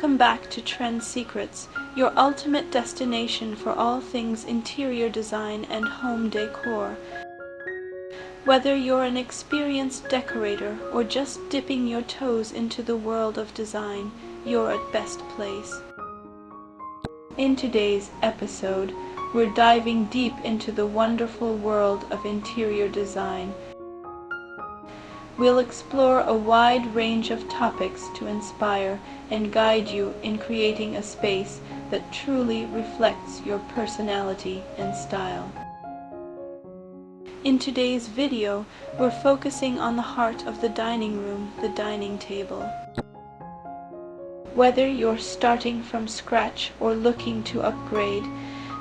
Welcome back to Trend Secrets, your ultimate destination for all things interior design and home decor. Whether you're an experienced decorator or just dipping your toes into the world of design, you're at best place. In today's episode, we're diving deep into the wonderful world of interior design. We'll explore a wide range of topics to inspire and guide you in creating a space that truly reflects your personality and style. In today's video, we're focusing on the heart of the dining room, the dining table. Whether you're starting from scratch or looking to upgrade,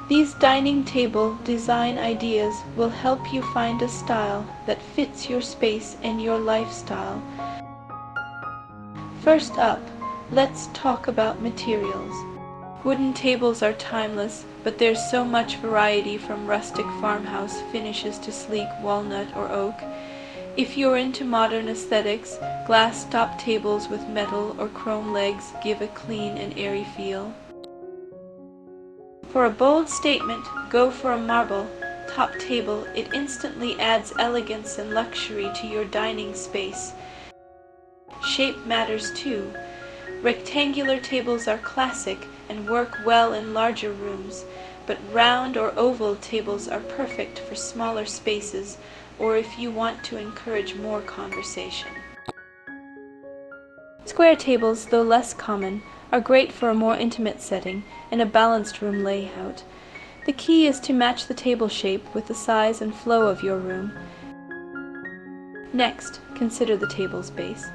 these dining table design ideas will help you find a style that fits your space and your lifestyle. First up, let's talk about materials. Wooden tables are timeless, but there's so much variety from rustic farmhouse finishes to sleek walnut or oak. If you're into modern aesthetics, glass top tables with metal or chrome legs give a clean and airy feel. For a bold statement, go for a marble top table. It instantly adds elegance and luxury to your dining space. Shape matters too. Rectangular tables are classic and work well in larger rooms, but round or oval tables are perfect for smaller spaces or if you want to encourage more conversation. Square tables, though less common, are great for a more intimate setting and a balanced room layout. The key is to match the table shape with the size and flow of your room. Next, consider the table's base.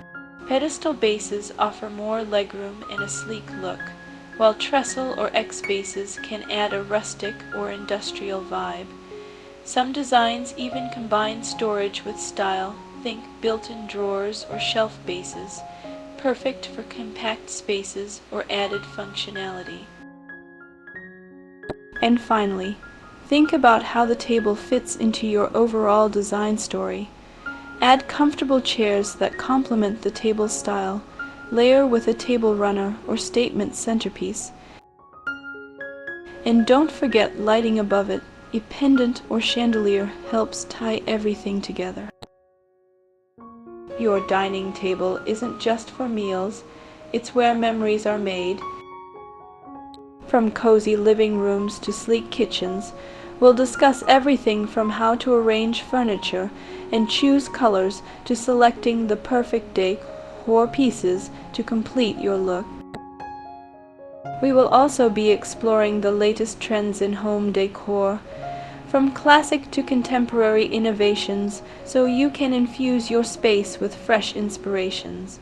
Pedestal bases offer more legroom and a sleek look, while trestle or X bases can add a rustic or industrial vibe. Some designs even combine storage with style, think built-in drawers or shelf bases, perfect for compact spaces or added functionality. And finally, think about how the table fits into your overall design story. Add comfortable chairs that complement the table style, layer with a table runner or statement centerpiece. And don't forget lighting above it. A pendant or chandelier helps tie everything together. Your dining table isn't just for meals, it's where memories are made. From cozy living rooms to sleek kitchens, we'll discuss everything from how to arrange furniture and choose colors to selecting the perfect decor pieces to complete your look. We will also be exploring the latest trends in home decor, from classic to contemporary innovations, so you can infuse your space with fresh inspirations.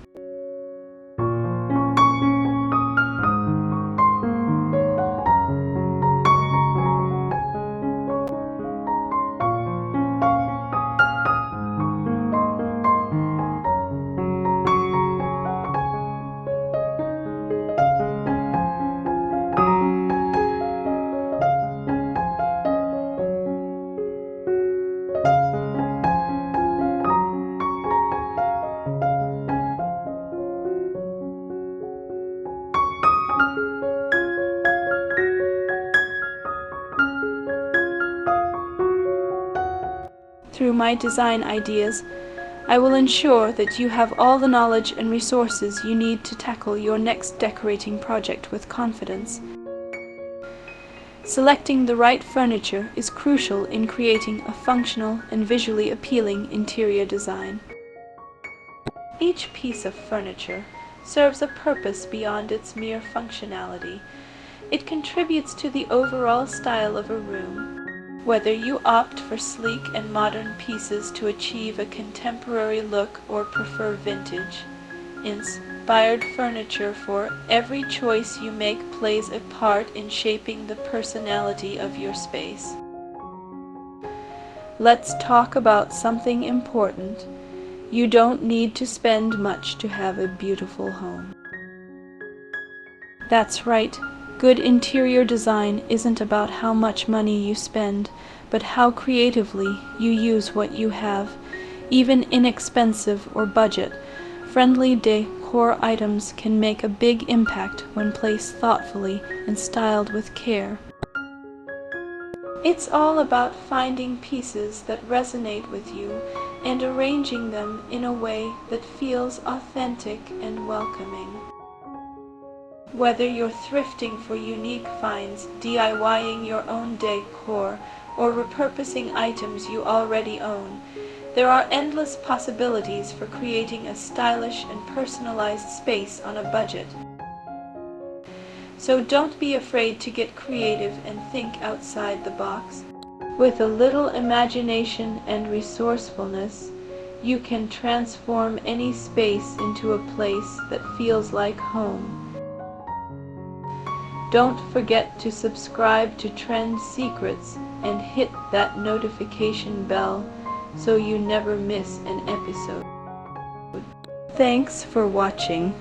Through my design ideas, I will ensure that you have all the knowledge and resources you need to tackle your next decorating project with confidence. Selecting the right furniture is crucial in creating a functional and visually appealing interior design. Each piece of furniture serves a purpose beyond its mere functionality. It contributes to the overall style of a room. Whether you opt for sleek and modern pieces to achieve a contemporary look or prefer vintage, inspired furniture, for every choice you make plays a part in shaping the personality of your space. Let's talk about something important. You don't need to spend much to have a beautiful home. That's right. Good interior design isn't about how much money you spend, but how creatively you use what you have. Even inexpensive or budget-friendly decor decor items can make a big impact when placed thoughtfully and styled with care. It's all about finding pieces that resonate with you and arranging them in a way that feels authentic and welcoming. Whether you're thrifting for unique finds, DIYing your own decor, or repurposing items you already own, there are endless possibilities for creating a stylish and personalized space on a budget. So don't be afraid to get creative and think outside the box. With a little imagination and resourcefulness, you can transform any space into a place that feels like home. Don't forget to subscribe to Trend Secrets and hit that notification bell so you never miss an episode. Thanks for watching.